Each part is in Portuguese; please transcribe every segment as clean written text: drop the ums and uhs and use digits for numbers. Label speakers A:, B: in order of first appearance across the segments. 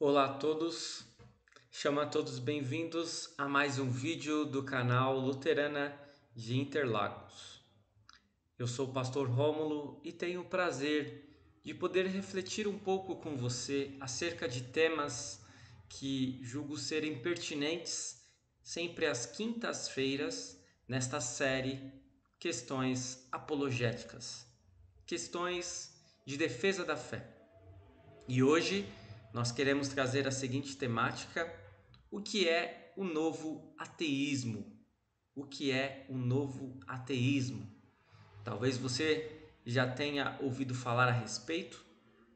A: Olá a todos, chamo a todos bem-vindos a mais um vídeo do canal Luterana de Interlagos. Eu sou o pastor Rômulo e tenho o prazer de poder refletir um pouco com você acerca de temas que julgo serem pertinentes sempre às quintas-feiras nesta série Questões Apologéticas, questões de defesa da fé. E hoje nós queremos trazer a seguinte temática: o que é o novo ateísmo? O que é o novo ateísmo? Talvez você já tenha ouvido falar a respeito,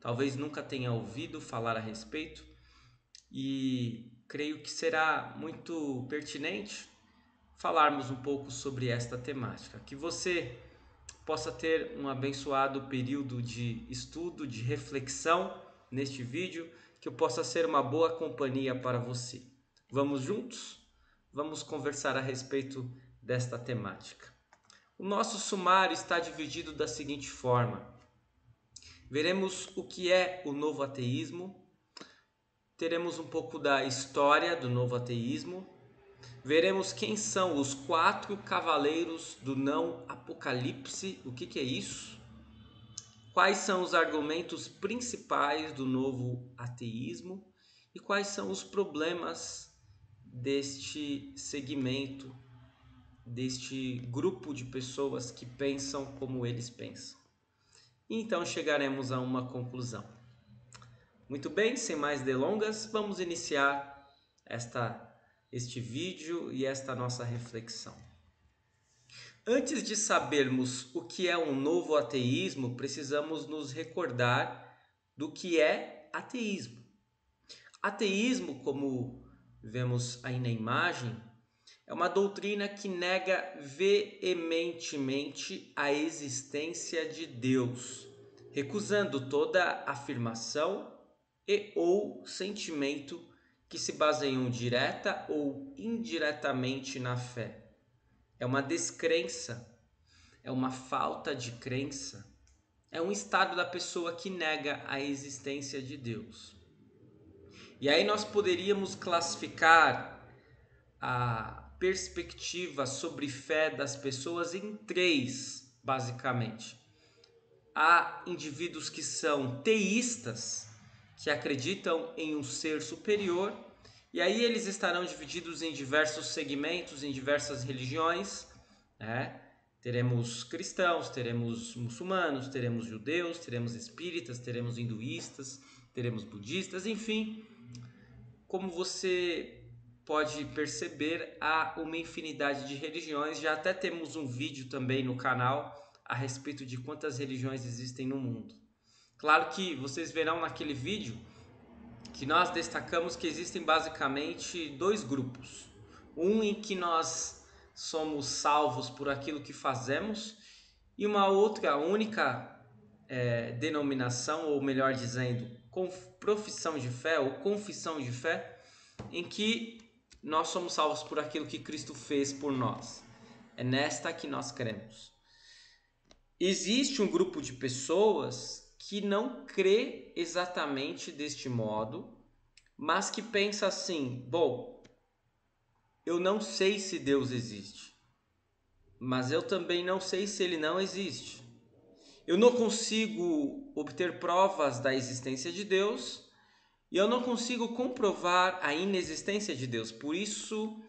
A: talvez nunca tenha ouvido falar a respeito, e creio que será muito pertinente falarmos um pouco sobre esta temática. Que você possa ter um abençoado período de estudo, de reflexão neste vídeo, que eu possa ser uma boa companhia para você. Vamos juntos? Vamos conversar a respeito desta temática. O nosso sumário está dividido da seguinte forma: veremos o que é o novo ateísmo, teremos um pouco da história do novo ateísmo, veremos quem são os 4 cavaleiros do não apocalipse, o que é isso? Quais são os argumentos principais do novo ateísmo e quais são os problemas deste segmento, deste grupo de pessoas que pensam como eles pensam. E então chegaremos a uma conclusão. Muito bem, sem mais delongas, vamos iniciar este vídeo e esta nossa reflexão. Antes de sabermos o que é um novo ateísmo, precisamos nos recordar do que é ateísmo. Ateísmo, como vemos aí na imagem, é uma doutrina que nega veementemente a existência de Deus, recusando toda afirmação e ou sentimento que se baseiam direta ou indiretamente na fé. É uma descrença, é uma falta de crença, é um estado da pessoa que nega a existência de Deus. E aí nós poderíamos classificar a perspectiva sobre fé das pessoas em 3, basicamente. Há indivíduos que são teístas, que acreditam em um ser superior, e aí eles estarão divididos em diversos segmentos, em diversas religiões, né? Teremos cristãos, teremos muçulmanos, teremos judeus, teremos espíritas, teremos hinduístas, teremos budistas, enfim. Como você pode perceber, há uma infinidade de religiões. Já até temos um vídeo também no canal a respeito de quantas religiões existem no mundo. Claro que vocês verão naquele vídeo que nós destacamos que existem basicamente 2 grupos. Um em que nós somos salvos por aquilo que fazemos, e uma outra única denominação, ou melhor dizendo, profissão de fé ou confissão de fé, em que nós somos salvos por aquilo que Cristo fez por nós. É nesta que nós cremos. Existe um grupo de pessoas que não crê exatamente deste modo, mas que pensa assim: bom, eu não sei se Deus existe, mas eu também não sei se ele não existe. Eu não consigo obter provas da existência de Deus e eu não consigo comprovar a inexistência de Deus. Por isso,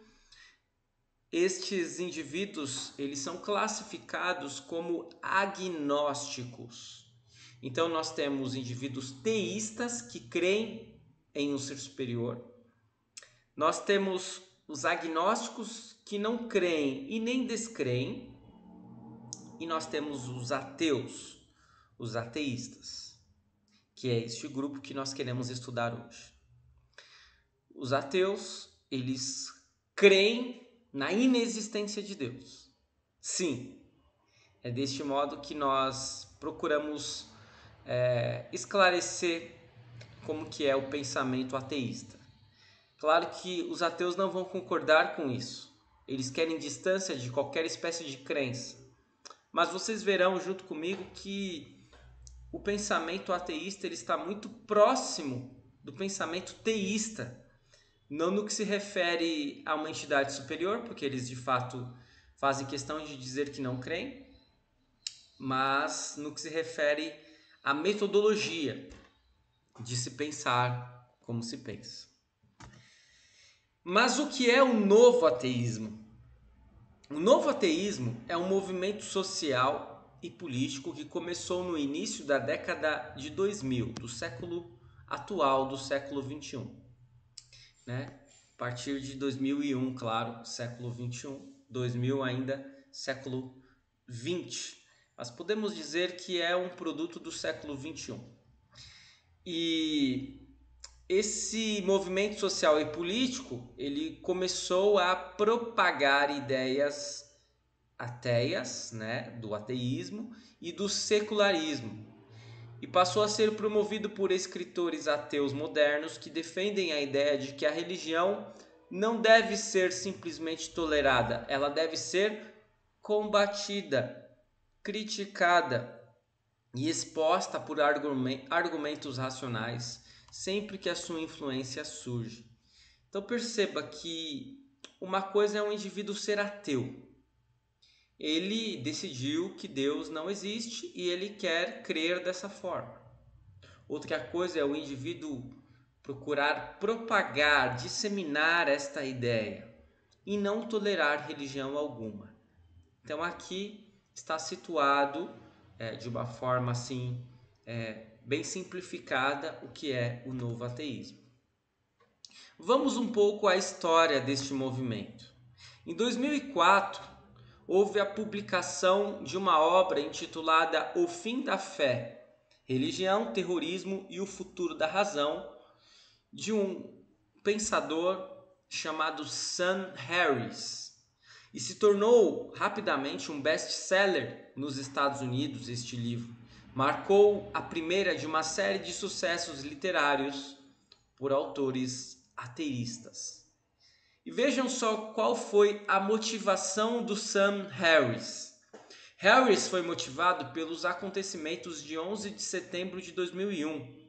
A: estes indivíduos, eles são classificados como agnósticos. Então nós temos indivíduos teístas que creem em um ser superior. Nós temos os agnósticos que não creem e nem descreem. E nós temos os ateus, os ateístas, que é este grupo que nós queremos estudar hoje. Os ateus, eles creem na inexistência de Deus. Sim, é deste modo que nós procuramos esclarecer como que é o pensamento ateísta. Claro que os ateus não vão concordar com isso. Eles querem distância de qualquer espécie de crença. Mas vocês verão junto comigo que o pensamento ateísta ele está muito próximo do pensamento teísta, não no que se refere a uma entidade superior, porque eles de fato fazem questão de dizer que não creem, mas no que se refere à metodologia de se pensar como se pensa. Mas o que é o novo ateísmo? O novo ateísmo é um movimento social e político que começou no início da década de 2000, do século atual, do século 21, né? A partir de 2001, claro, século 21, 2000 ainda, século 20. Mas podemos dizer que é um produto do século 21. E esse movimento social e político, ele começou a propagar ideias ateias, né, do ateísmo e do secularismo, e passou a ser promovido por escritores ateus modernos que defendem a ideia de que a religião não deve ser simplesmente tolerada, ela deve ser combatida, criticada e exposta por argumentos racionais sempre que a sua influência surge. Então perceba que uma coisa é um indivíduo ser ateu. Ele decidiu que Deus não existe e ele quer crer dessa forma. Outra coisa é o indivíduo procurar propagar, disseminar esta ideia e não tolerar religião alguma. Então aqui está situado de uma forma assim bem simplificada o que é o novo ateísmo. Vamos um pouco à história deste movimento. Em 2004, houve a publicação de uma obra intitulada O Fim da Fé, Religião, Terrorismo e o Futuro da Razão, de um pensador chamado Sam Harris. E se tornou rapidamente um best-seller nos Estados Unidos este livro. Marcou a primeira de uma série de sucessos literários por autores ateístas. E vejam só qual foi a motivação do Sam Harris. Harris foi motivado pelos acontecimentos de 11 de setembro de 2001.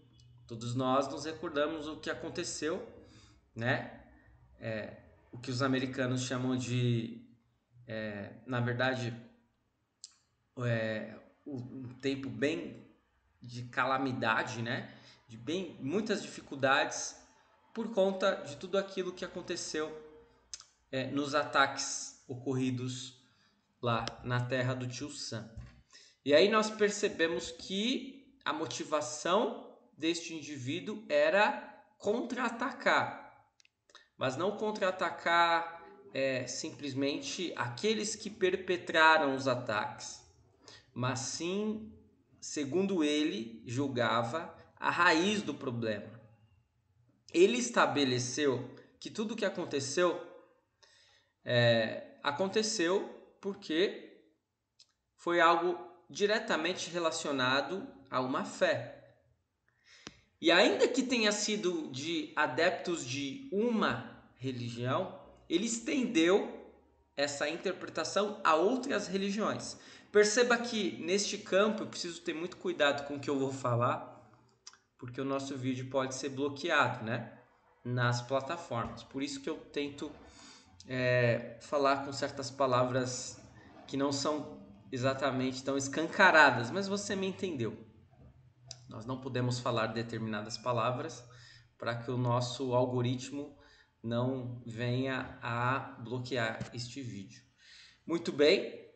A: Todos nós nos recordamos o que aconteceu, né? O que os americanos chamam de, na verdade, um tempo bem de calamidade, né? De muitas dificuldades por conta de tudo aquilo que aconteceu nos ataques ocorridos lá na terra do tio Sam. E aí nós percebemos que a motivação deste indivíduo era contra-atacar, mas não contra-atacar simplesmente aqueles que perpetraram os ataques, mas sim, segundo ele, julgava a raiz do problema. Ele estabeleceu que tudo o que aconteceu aconteceu porque foi algo diretamente relacionado a uma fé. E ainda que tenha sido de adeptos de uma religião, ele estendeu essa interpretação a outras religiões. Perceba que neste campo eu preciso ter muito cuidado com o que eu vou falar, porque o nosso vídeo pode ser bloqueado, né, nas plataformas. Por isso que eu tento falar com certas palavras que não são exatamente tão escancaradas, mas você me entendeu. Nós não podemos falar determinadas palavras para que o nosso algoritmo não venha a bloquear este vídeo. Muito bem,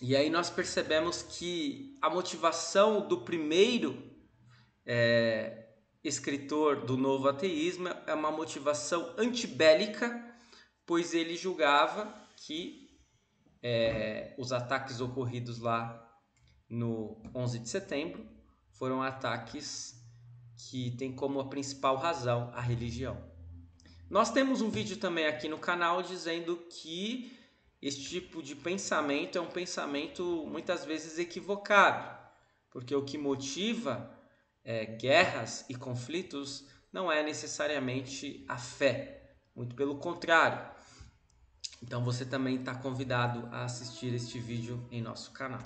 A: e aí nós percebemos que a motivação do primeiro escritor do novo ateísmo é uma motivação antibélica, pois ele julgava que os ataques ocorridos lá no 11 de setembro foram ataques que têm como a principal razão a religião. Nós temos um vídeo também aqui no canal dizendo que esse tipo de pensamento é um pensamento muitas vezes equivocado, porque o que motiva guerras e conflitos não é necessariamente a fé, muito pelo contrário. Então você também está convidado a assistir este vídeo em nosso canal.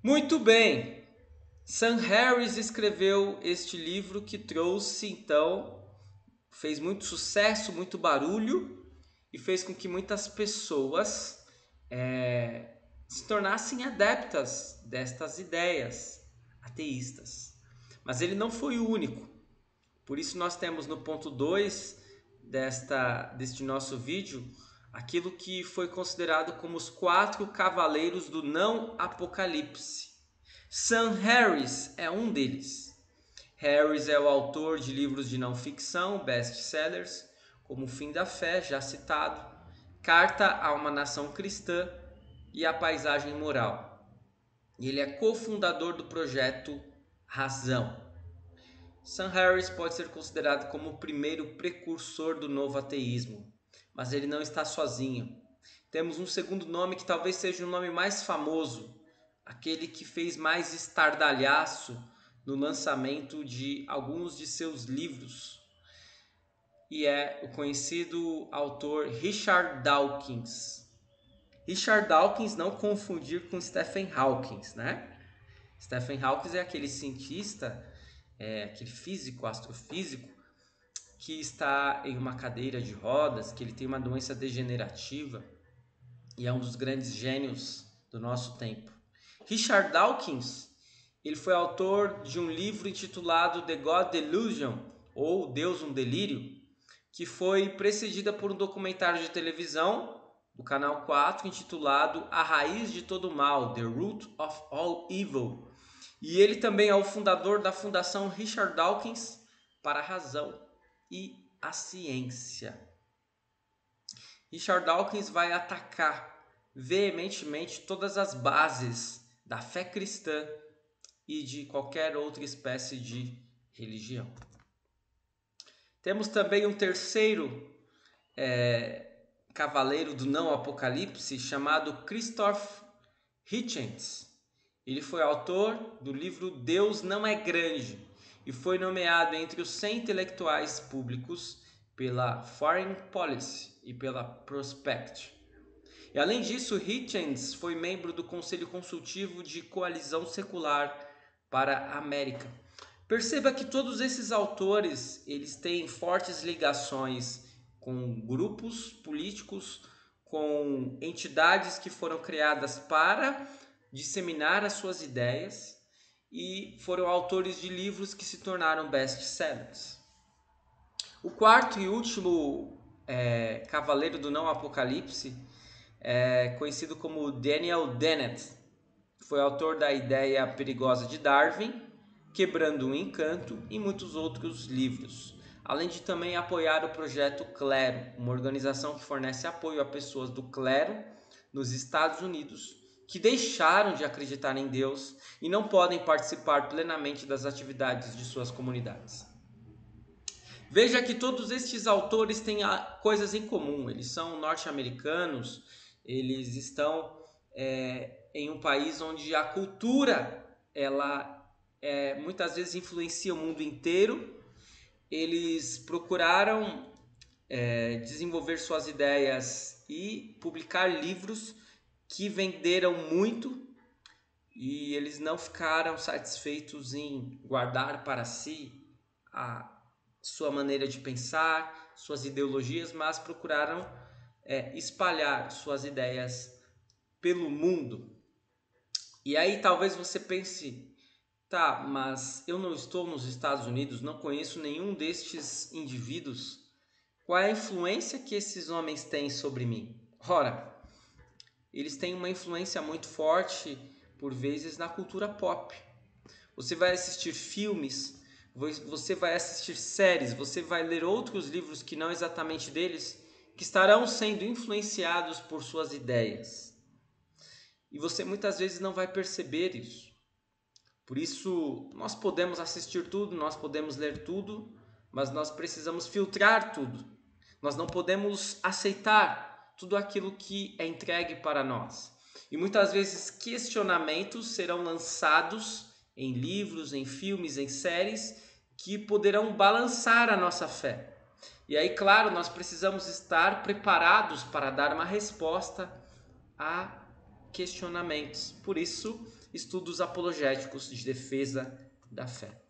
A: Muito bem! Sam Harris escreveu este livro que trouxe, então, fez muito sucesso, muito barulho e fez com que muitas pessoas se tornassem adeptas destas ideias ateístas. Mas ele não foi o único. Por isso nós temos no ponto 2 deste nosso vídeo aquilo que foi considerado como os 4 cavaleiros do não apocalipse. Sam Harris é um deles. Harris é o autor de livros de não ficção, best-sellers, como O Fim da Fé, já citado, Carta a uma Nação Cristã e A Paisagem Moral. E ele é cofundador do projeto Razão. Sam Harris pode ser considerado como o primeiro precursor do novo ateísmo, mas ele não está sozinho. Temos um segundo nome que talvez seja o nome mais famoso, aquele que fez mais estardalhaço no lançamento de alguns de seus livros, e é o conhecido autor Richard Dawkins. Richard Dawkins, não confundir com Stephen Hawking, né? Stephen Hawking é aquele cientista, aquele físico, astrofísico, que está em uma cadeira de rodas, que ele tem uma doença degenerativa e é um dos grandes gênios do nosso tempo. Richard Dawkins, ele foi autor de um livro intitulado The God Delusion, ou Deus um Delírio, que foi precedida por um documentário de televisão do Canal 4 intitulado A Raiz de Todo Mal, The Root of All Evil. E ele também é o fundador da Fundação Richard Dawkins para a Razão e a Ciência. Richard Dawkins vai atacar veementemente todas as bases da fé cristã e de qualquer outra espécie de religião. Temos também um terceiro cavaleiro do não apocalipse chamado Christopher Hitchens. Ele foi autor do livro Deus Não é Grande e foi nomeado entre os 100 intelectuais públicos pela Foreign Policy e pela Prospect. E além disso, Hitchens foi membro do Conselho Consultivo de Coalizão Secular para a América. Perceba que todos esses autores, eles têm fortes ligações com grupos políticos, com entidades que foram criadas para disseminar as suas ideias e foram autores de livros que se tornaram best-sellers. O quarto e último cavaleiro do não apocalipse conhecido como Daniel Dennett, foi autor da Ideia Perigosa de Darwin, Quebrando o Encanto e muitos outros livros, além de também apoiar o projeto Clero, uma organização que fornece apoio a pessoas do clero nos Estados Unidos que deixaram de acreditar em Deus e não podem participar plenamente das atividades de suas comunidades. Veja que todos estes autores têm coisas em comum, eles são norte-americanos, eles estão em um país onde a cultura ela muitas vezes influencia o mundo inteiro. Eles procuraram desenvolver suas ideias e publicar livros que venderam muito, e eles não ficaram satisfeitos em guardar para si a sua maneira de pensar, suas ideologias, mas procuraram espalhar suas ideias pelo mundo. E aí talvez você pense, tá, mas eu não estou nos Estados Unidos, não conheço nenhum destes indivíduos. Qual é a influência que esses homens têm sobre mim? Ora, eles têm uma influência muito forte, por vezes, na cultura pop. Você vai assistir filmes, você vai assistir séries, você vai ler outros livros que não exatamente deles, que estarão sendo influenciados por suas ideias. E você muitas vezes não vai perceber isso. Por isso, nós podemos assistir tudo, nós podemos ler tudo, mas nós precisamos filtrar tudo. Nós não podemos aceitar tudo aquilo que é entregue para nós. E muitas vezes questionamentos serão lançados em livros, em filmes, em séries, que poderão balançar a nossa fé. E aí, claro, nós precisamos estar preparados para dar uma resposta a questionamentos. Por isso, estudos apologéticos de defesa da fé.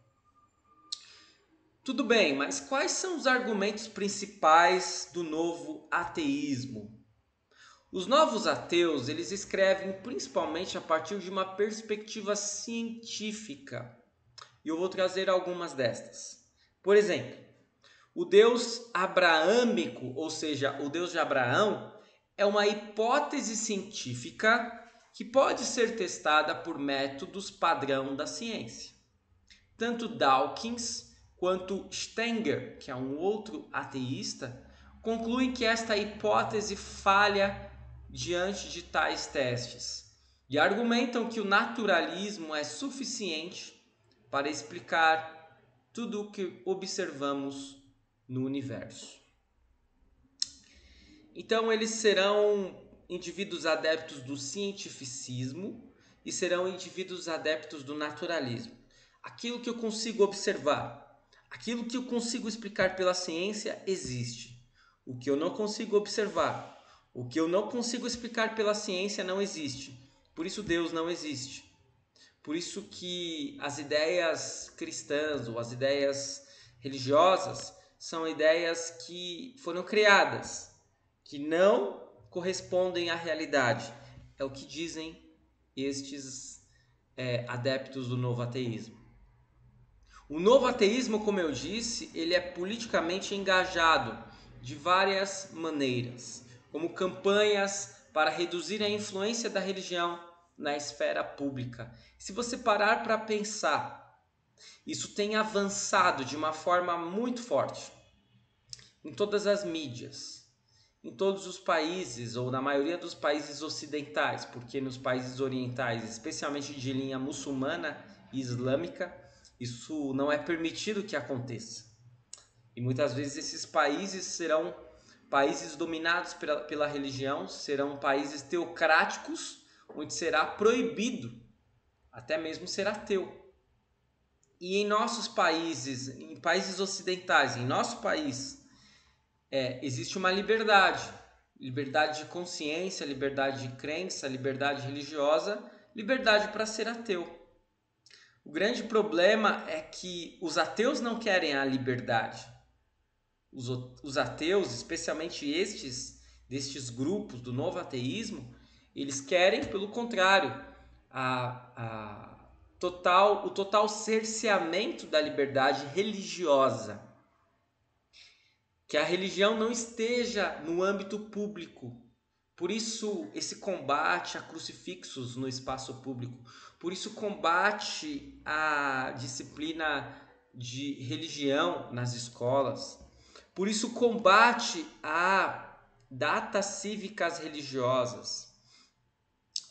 A: Tudo bem, mas quais são os argumentos principais do novo ateísmo? Os novos ateus, eles escrevem principalmente a partir de uma perspectiva científica. E eu vou trazer algumas destas. Por exemplo, o Deus abraâmico, ou seja, o Deus de Abraão, é uma hipótese científica que pode ser testada por métodos padrão da ciência. Tanto Dawkins quanto Stenger, que é um outro ateísta, concluem que esta hipótese falha diante de tais testes e argumentam que o naturalismo é suficiente para explicar tudo o que observamos no universo. Então, eles serão indivíduos adeptos do cientificismo e serão indivíduos adeptos do naturalismo. Aquilo que eu consigo observar, aquilo que eu consigo explicar pela ciência existe. O que eu não consigo observar, o que eu não consigo explicar pela ciência não existe. Por isso Deus não existe. Por isso que as ideias cristãs ou as ideias religiosas são ideias que foram criadas, que não correspondem à realidade. É o que dizem estes adeptos do novo ateísmo. O novo ateísmo, como eu disse, ele é politicamente engajado de várias maneiras, como campanhas para reduzir a influência da religião na esfera pública. Se você parar para pensar, isso tem avançado de uma forma muito forte em todas as mídias, em todos os países, ou na maioria dos países ocidentais, porque nos países orientais, especialmente de linha muçulmana e islâmica, isso não é permitido que aconteça. E muitas vezes esses países serão países dominados pela religião, serão países teocráticos, onde será proibido até mesmo ser ateu. E em nossos países, em países ocidentais, em nosso país, existe uma liberdade de consciência, liberdade de crença, liberdade religiosa, liberdade para ser ateu. O grande problema é que os ateus não querem a liberdade. Os ateus, especialmente destes grupos do novo ateísmo, eles querem, pelo contrário, o total cerceamento da liberdade religiosa. Que a religião não esteja no âmbito público. Por isso, esse combate a crucifixos no espaço público. Por isso, combate à disciplina de religião nas escolas. Por isso, combate a datas cívicas religiosas.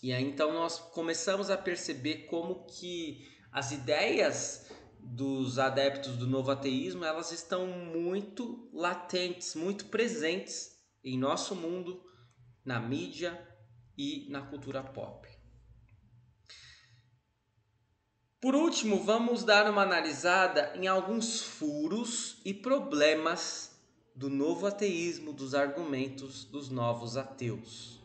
A: E aí, então, nós começamos a perceber como que as ideias dos adeptos do novo ateísmo, elas estão muito latentes, muito presentes em nosso mundo, na mídia e na cultura pop. Por último, vamos dar uma analisada em alguns furos e problemas do novo ateísmo, dos argumentos dos novos ateus.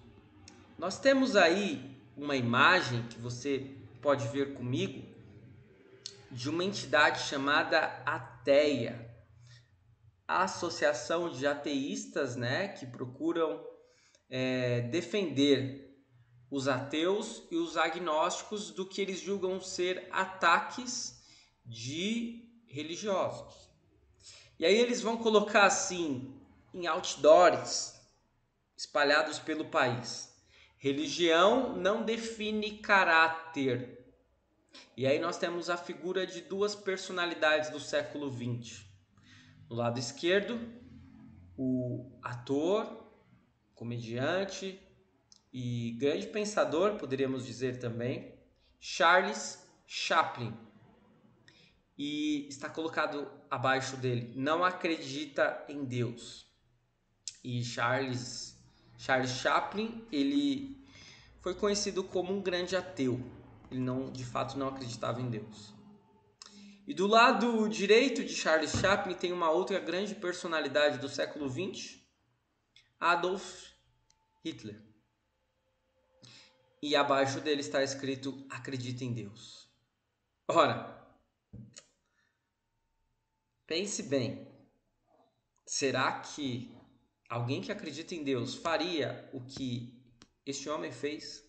A: Nós temos aí uma imagem que você pode ver comigo de uma entidade chamada Ateia, a associação de ateístas, que procuram defender os ateus e os agnósticos do que eles julgam ser ataques de religiosos. E aí eles vão colocar assim, em outdoors espalhados pelo país: religião não define caráter. E aí nós temos a figura de duas personalidades do século XX. No lado esquerdo, o ator, comediante e grande pensador, poderíamos dizer também, Charles Chaplin. E está colocado abaixo dele: não acredita em Deus. E Charles Chaplin, ele foi conhecido como um grande ateu. Ele de fato não acreditava em Deus. E do lado direito de Charles Chaplin tem uma outra grande personalidade do século XX, Adolf Hitler. e abaixo dele está escrito: acredita em Deus. Ora, pense bem, será que alguém que acredita em Deus faria o que este homem fez?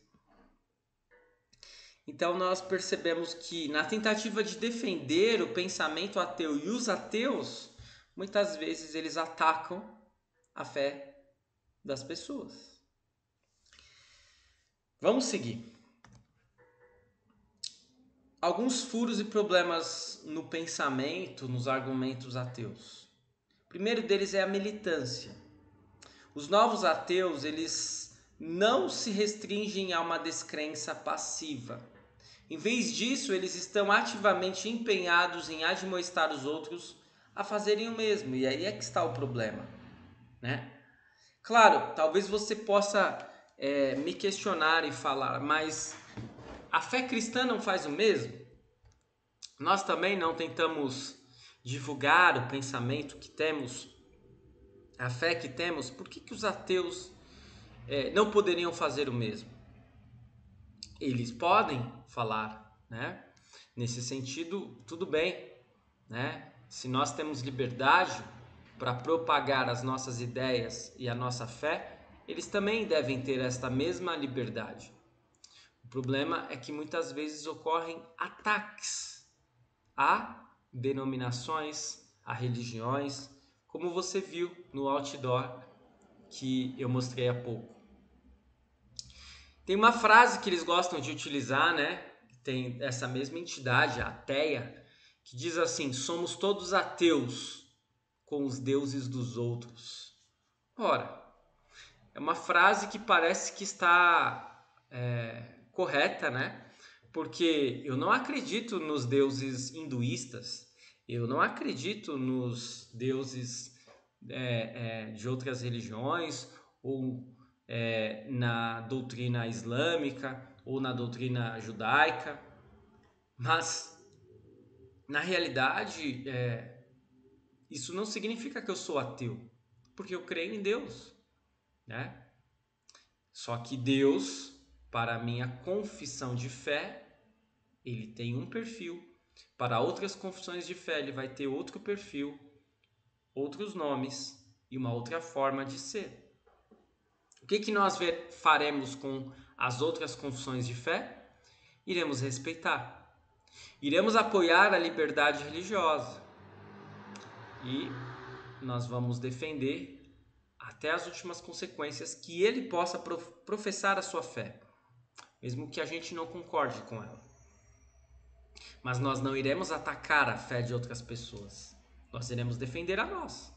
A: Então nós percebemos que na tentativa de defender o pensamento ateu e os ateus, muitas vezes eles atacam a fé das pessoas. Vamos seguir. Alguns furos e problemas no pensamento, nos argumentos ateus. O primeiro deles é a militância. Os novos ateus, eles não se restringem a uma descrença passiva. Em vez disso, eles estão ativamente empenhados em admoestar os outros a fazerem o mesmo. E aí é que está o problema, né? Claro, talvez você possa me questionar e falar, mas a fé cristã não faz o mesmo? Nós também não tentamos divulgar o pensamento que temos, a fé que temos? Por que os ateus não poderiam fazer o mesmo? Eles podem falar, né? Nesse sentido, tudo bem, né? Se nós temos liberdade para propagar as nossas ideias e a nossa fé, eles também devem ter esta mesma liberdade. O problema é que muitas vezes ocorrem ataques a denominações, a religiões, como você viu no outdoor que eu mostrei há pouco. Tem uma frase que eles gostam de utilizar, né? Tem essa mesma entidade, a ateia, que diz assim: somos todos ateus com os deuses dos outros. Ora, é uma frase que parece que está correta, né? Porque eu não acredito nos deuses hinduístas, eu não acredito nos deuses de outras religiões, ou na doutrina islâmica, ou na doutrina judaica, mas na realidade isso não significa que eu sou ateu, porque eu creio em Deus, né? Só que Deus, para a minha confissão de fé, ele tem um perfil. Para outras confissões de fé, ele vai ter outro perfil, outros nomes e uma outra forma de ser. O que nós faremos com as outras confissões de fé? Iremos respeitar. Iremos apoiar a liberdade religiosa. E nós vamos defender até as últimas consequências que ele possa professar a sua fé, mesmo que a gente não concorde com ela. Mas nós não iremos atacar a fé de outras pessoas. Nós iremos defender a nós,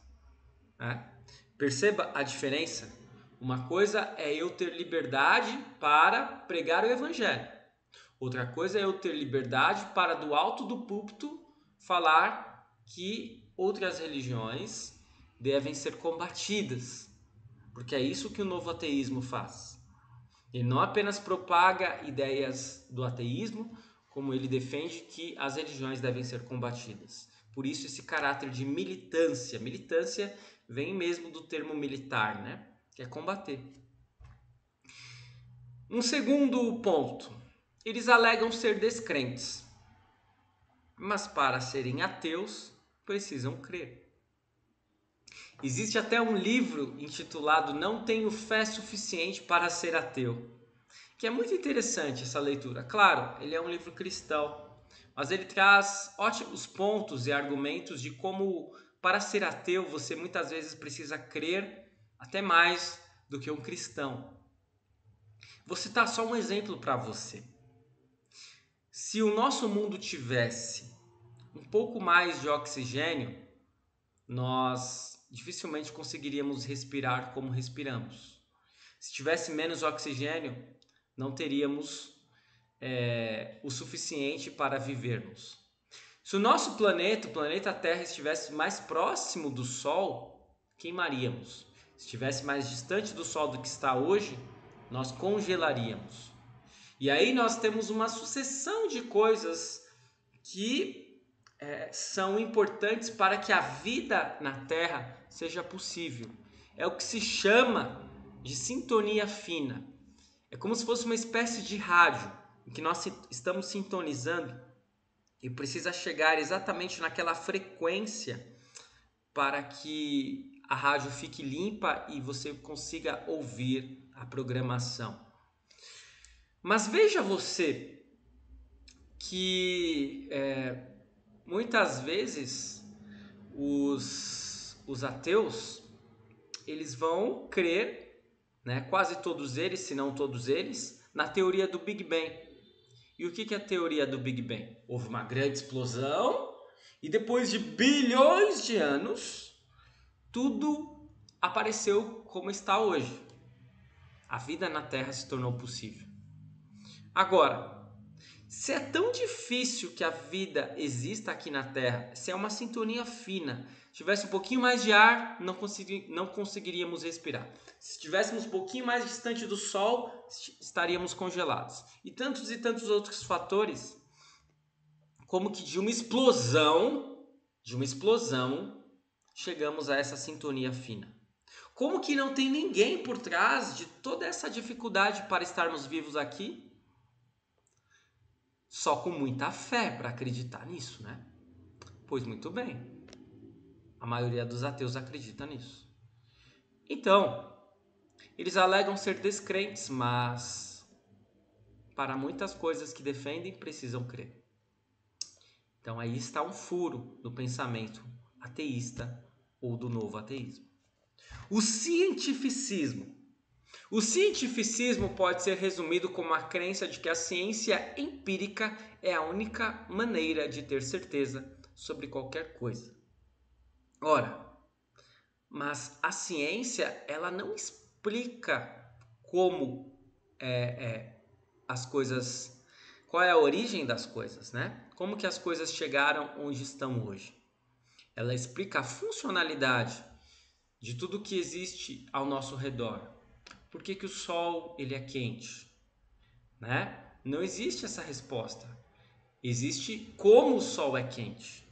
A: né? Perceba a diferença. Uma coisa é eu ter liberdade para pregar o evangelho. Outra coisa é eu ter liberdade para, do alto do púlpito, falar que outras religiões devem ser combatidas. Porque é isso que o novo ateísmo faz. Ele não apenas propaga ideias do ateísmo, como ele defende que as religiões devem ser combatidas. Por isso esse caráter de militância. Militância vem mesmo do termo militar, né? Que é combater. Um segundo ponto. Eles alegam ser descrentes, mas para serem ateus precisam crer. Existe até um livro intitulado Não Tenho Fé Suficiente para Ser Ateu, que é muito interessante essa leitura. Claro, ele é um livro cristão, mas ele traz ótimos pontos e argumentos de como, para ser ateu, você muitas vezes precisa crer até mais do que um cristão. Vou citar só um exemplo para você. Se o nosso mundo tivesse um pouco mais de oxigênio, nós dificilmente conseguiríamos respirar como respiramos. Se tivesse menos oxigênio, não teríamos o suficiente para vivermos. Se o nosso planeta, o planeta Terra, estivesse mais próximo do Sol, queimaríamos. Se estivesse mais distante do Sol do que está hoje, nós congelaríamos. E aí nós temos uma sucessão de coisas que são importantes para que a vida na Terra seja possível. É o que se chama de sintonia fina. É como se fosse uma espécie de rádio em que nós estamos sintonizando e precisa chegar exatamente naquela frequência para que a rádio fique limpa e você consiga ouvir a programação. Mas veja você que muitas vezes os ateus eles vão crer, né, quase todos eles, se não todos eles, na teoria do Big Bang. E o que é a teoria do Big Bang? Houve uma grande explosão e depois de bilhões de anos, tudo apareceu como está hoje. A vida na Terra se tornou possível. Agora, se é tão difícil que a vida exista aqui na Terra, se é uma sintonia fina, se tivesse um pouquinho mais de ar, não conseguiríamos respirar. Se estivéssemos um pouquinho mais distante do Sol, estaríamos congelados. E tantos outros fatores, como que de uma explosão, chegamos a essa sintonia fina. Como que não tem ninguém por trás de toda essa dificuldade para estarmos vivos aqui? Só com muita fé para acreditar nisso, né? Pois muito bem, a maioria dos ateus acredita nisso. Então, eles alegam ser descrentes, mas para muitas coisas que defendem, precisam crer. Então aí está um furo no pensamento ateísta ou do novo ateísmo. O cientificismo. O cientificismo pode ser resumido como a crença de que a ciência empírica é a única maneira de ter certeza sobre qualquer coisa. Ora, mas a ciência ela não explica como as coisas, qual é a origem das coisas, né? Como que as coisas chegaram onde estão hoje. Ela explica a funcionalidade de tudo que existe ao nosso redor. Por que que o Sol ele é quente? Né? Não existe essa resposta. Existe como o Sol é quente.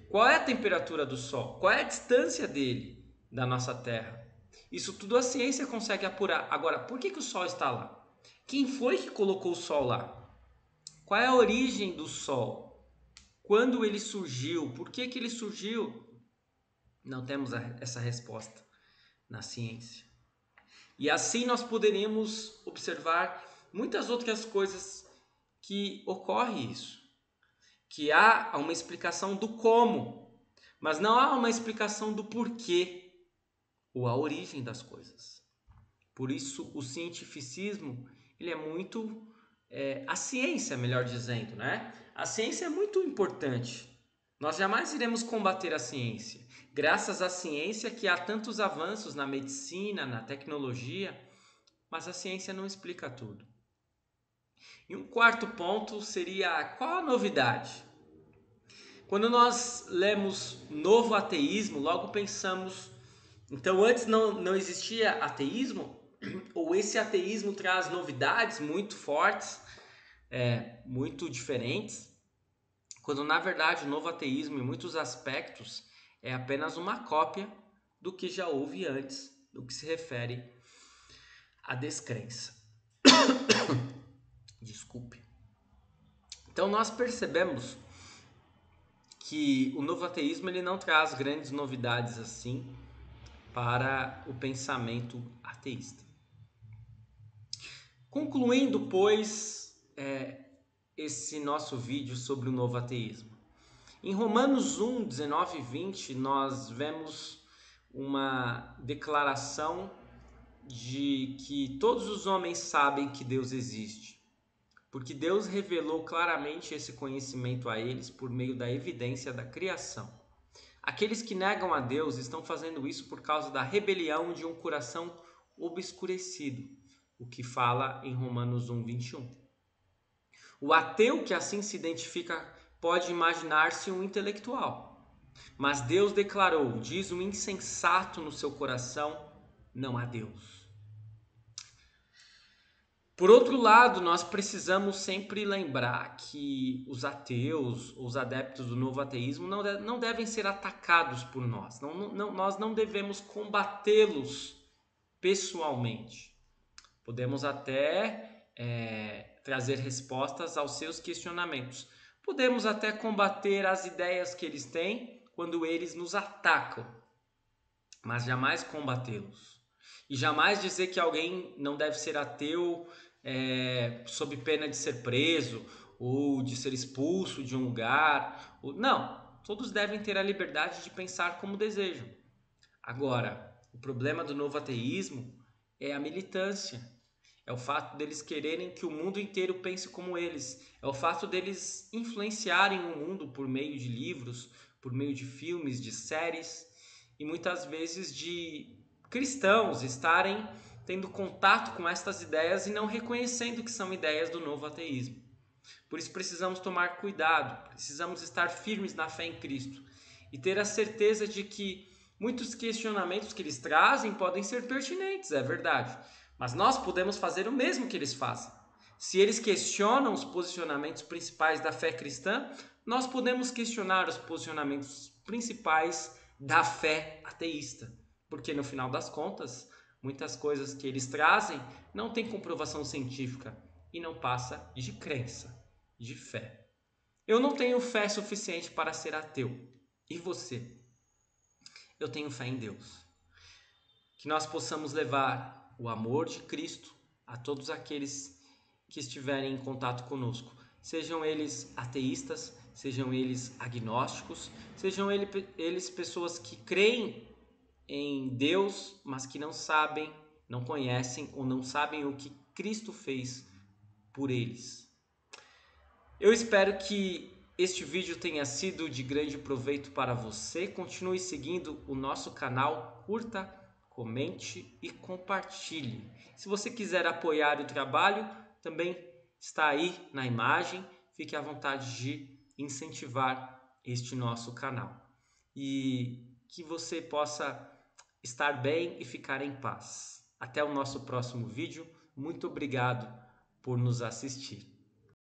A: Qual é a temperatura do Sol? Qual é a distância dele da nossa Terra? Isso tudo a ciência consegue apurar. Agora, por que que o Sol está lá? Quem foi que colocou o Sol lá? Qual é a origem do Sol? Quando ele surgiu? Por que que ele surgiu? Não temos essa resposta na ciência. E assim nós poderíamos observar muitas outras coisas que ocorre isso. Que há uma explicação do como, mas não há uma explicação do porquê ou a origem das coisas. Por isso o cientificismo ele é muito... a ciência, melhor dizendo, né? A ciência é muito importante. Nós jamais iremos combater a ciência. Graças à ciência que há tantos avanços na medicina, na tecnologia, mas a ciência não explica tudo. E um quarto ponto seria qual a novidade? Quando nós lemos novo ateísmo, logo pensamos, então antes não existia ateísmo? Ou esse ateísmo traz novidades muito fortes, muito diferentes? Quando na verdade o novo ateísmo em muitos aspectos é apenas uma cópia do que já houve antes, no que se refere à descrença. Desculpe. Então nós percebemos que o novo ateísmo ele não traz grandes novidades assim para o pensamento ateísta. Concluindo, pois, esse nosso vídeo sobre o novo ateísmo. Em Romanos 1, 19 e 20, nós vemos uma declaração de que todos os homens sabem que Deus existe, porque Deus revelou claramente esse conhecimento a eles por meio da evidência da criação. Aqueles que negam a Deus estão fazendo isso por causa da rebelião de um coração obscurecido, o que fala em Romanos 1, 21. O ateu que assim se identifica pode imaginar-se um intelectual, mas Deus declarou, diz o insensato no seu coração, não há Deus. Por outro lado, nós precisamos sempre lembrar que os ateus, os adeptos do novo ateísmo, não devem ser atacados por nós. Nós não devemos combatê-los pessoalmente. Podemos até trazer respostas aos seus questionamentos. Podemos até combater as ideias que eles têm quando eles nos atacam, mas jamais combatê-los. E jamais dizer que alguém não deve ser ateu sob pena de ser preso ou de ser expulso de um lugar. Não, todos devem ter a liberdade de pensar como desejam. Agora, o problema do novo ateísmo é a militância. É o fato deles quererem que o mundo inteiro pense como eles. É o fato deles influenciarem o mundo por meio de livros, por meio de filmes, de séries e muitas vezes de cristãos estarem tendo contato com estas ideias e não reconhecendo que são ideias do novo ateísmo. Por isso precisamos tomar cuidado, precisamos estar firmes na fé em Cristo e ter a certeza de que muitos questionamentos que eles trazem podem ser pertinentes, é verdade. Mas nós podemos fazer o mesmo que eles fazem. Se eles questionam os posicionamentos principais da fé cristã, nós podemos questionar os posicionamentos principais da fé ateísta. Porque no final das contas, muitas coisas que eles trazem não têm comprovação científica e não passa de crença, de fé. Eu não tenho fé suficiente para ser ateu. E você? Eu tenho fé em Deus. Que nós possamos levar o amor de Cristo a todos aqueles que estiverem em contato conosco, sejam eles ateístas, sejam eles agnósticos, sejam eles pessoas que creem em Deus, mas que não sabem, não conhecem ou não sabem o que Cristo fez por eles. Eu espero que este vídeo tenha sido de grande proveito para você. Continue seguindo o nosso canal, curta, comente e compartilhe. Se você quiser apoiar o trabalho, também está aí na imagem. Fique à vontade de incentivar este nosso canal. E que você possa estar bem e ficar em paz. Até o nosso próximo vídeo. Muito obrigado por nos assistir.